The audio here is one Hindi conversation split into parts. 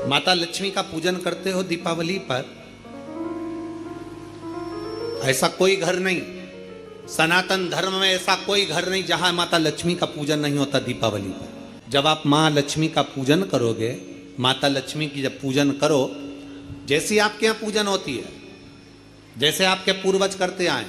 माता लक्ष्मी का पूजन करते हो दीपावली पर, ऐसा कोई घर नहीं, सनातन धर्म में ऐसा कोई घर नहीं जहां माता लक्ष्मी का पूजन नहीं होता दीपावली पर। जब आप मां लक्ष्मी का पूजन करोगे, माता लक्ष्मी की जब पूजन करो, जैसी आपके यहाँ पूजन होती है, जैसे आपके पूर्वज करते आए,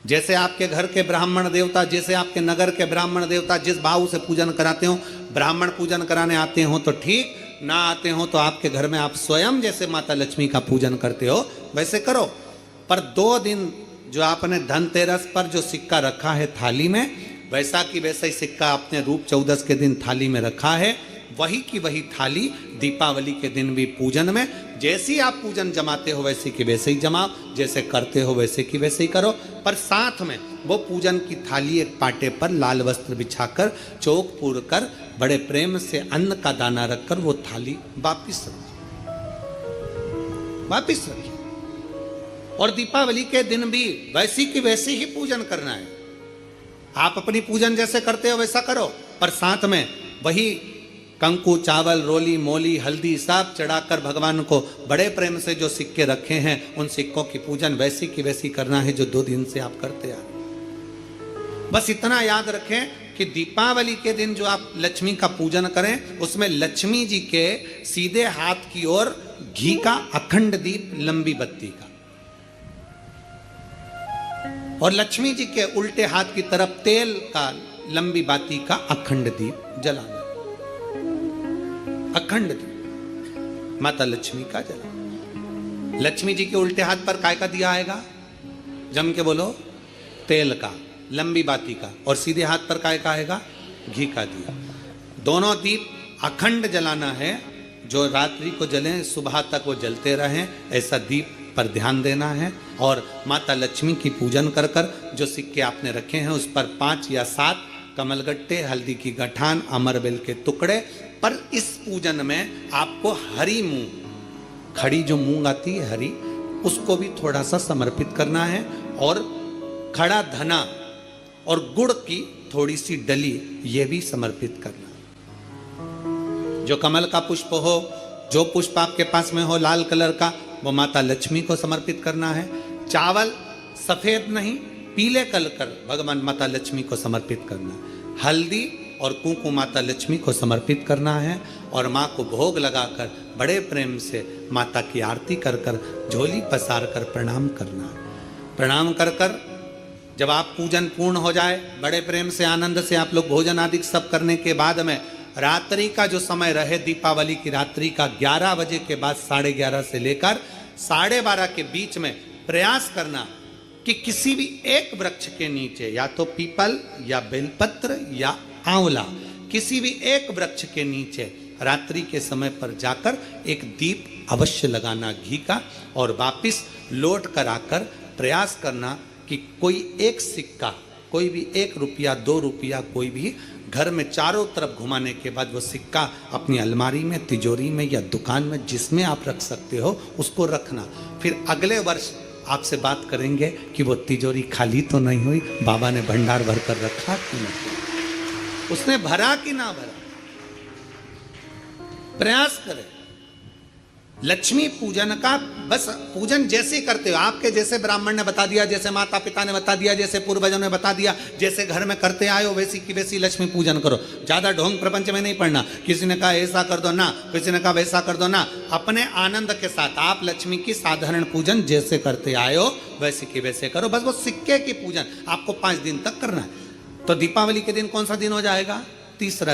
जैसे आपके घर के ब्राह्मण देवता, जैसे आपके नगर के ब्राह्मण देवता जिस भाव से पूजन कराते हो, ब्राह्मण पूजन कराने आते हो तो ठीक, ना आते हो तो आपके घर में आप स्वयं जैसे माता लक्ष्मी का पूजन करते हो वैसे करो। पर 2 दिन जो आपने धनतेरस पर जो सिक्का रखा है थाली में, वैसा की वैसा ही सिक्का आपने रूप चौदस के दिन थाली में रखा है, वही की वही थाली दीपावली के दिन भी पूजन में जैसी आप पूजन जमाते हो वैसे की वैसे ही जमाओ, जैसे करते हो वैसे की वैसे ही करो। पर साथ में वो पूजन की थाली एक पाटे पर लाल वस्त्र बिछाकर, चौक पूर कर, बड़े प्रेम से अन्न का दाना रखकर वो थाली वापिस रखिए। और दीपावली के दिन भी वैसी की वैसे ही पूजन करना है। आप अपनी पूजन जैसे करते हो वैसा करो, पर साथ में वही कंकु, चावल, रोली, मोली, हल्दी सब चढ़ाकर भगवान को बड़े प्रेम से जो सिक्के रखे हैं उन सिक्कों की पूजन वैसी की वैसी करना है जो 2 दिन से आप करते आ। बस इतना याद रखें कि दीपावली के दिन जो आप लक्ष्मी का पूजन करें, उसमें लक्ष्मी जी के सीधे हाथ की ओर घी का अखंड दीप, लंबी बत्ती का, और लक्ष्मी जी के उल्टे हाथ की तरफ तेल का लंबी बाती का अखंड दीप जलाना। अखंड दीप माता लक्ष्मी का जला। लक्ष्मी जी के उल्टे हाथ पर काय का दिया आएगा? जम के बोलो, तेल का, लंबी बाती का, और सीधे हाथ पर काय का आएगा? घी का दिया। दोनों दीप अखंड जलाना है, जो रात्रि को जलें सुबह तक वो जलते रहें, ऐसा दीप पर ध्यान देना है। और माता लक्ष्मी की पूजन कर कर जो सिक्के आपने रखे हैं उस पर 5 या 7 कमलगट्टे, हल्दी की गठान, अमरबेल के टुकड़े। पर इस पूजन में आपको हरी मूंग, खड़ी जो मूंग आती है हरी, उसको भी थोड़ा सा समर्पित करना है, और खड़ा धना और गुड़ की थोड़ी सी डली ये भी समर्पित करना है। जो कमल का पुष्प हो, जो पुष्प आपके पास में हो लाल कलर का, वो माता लक्ष्मी को समर्पित करना है। चावल सफेद नहीं, पीले कलर कर भगवान माता लक्ष्मी को समर्पित करना है। हल्दी और कुंकु माता लक्ष्मी को समर्पित करना है, और माँ को भोग लगाकर बड़े प्रेम से माता की आरती कर कर, झोली पसार कर प्रणाम करना है। प्रणाम कर कर जब आप पूजन पूर्ण हो जाए, बड़े प्रेम से आनंद से आप लोग भोजन आदि सब करने के बाद में रात्रि का जो समय रहे, दीपावली की रात्रि का 11 बजे के बाद 11:30 से लेकर 12:30 के बीच में प्रयास करना कि किसी भी एक वृक्ष के नीचे, या तो पीपल या बेलपत्र या आंवला, किसी भी एक वृक्ष के नीचे रात्रि के समय पर जाकर एक दीप अवश्य लगाना घी का, और वापिस लौट कर आकर प्रयास करना कि कोई एक सिक्का, कोई भी 1 रुपया 2 रुपया, कोई भी घर में चारों तरफ घुमाने के बाद वो सिक्का अपनी अलमारी में, तिजोरी में या दुकान में जिसमें आप रख सकते हो उसको रखना। फिर अगले वर्ष आपसे बात करेंगे कि वो तिजोरी खाली तो नहीं हुई, बाबा ने भंडार भर कर रखा कि नहीं, उसने भरा कि ना भरा। प्रयास करें लक्ष्मी पूजन का, बस पूजन जैसे करते हो, आपके जैसे ब्राह्मण ने बता दिया, जैसे माता पिता ने बता दिया, जैसे पूर्वजों ने बता दिया, जैसे घर में करते आए हो वैसी की वैसी लक्ष्मी पूजन करो। ज्यादा ढोंग प्रपंच में नहीं पड़ना, किसी ने कहा ऐसा कर दो ना, किसी ने कहा वैसा कर दो ना। अपने आनंद के साथ आप लक्ष्मी की साधारण पूजन जैसे करते आए हो वैसे की वैसे करो। बस वो सिक्के की पूजन आपको 5 दिन तक करना है। तो दीपावली के दिन कौन सा दिन हो जाएगा? तीसरा।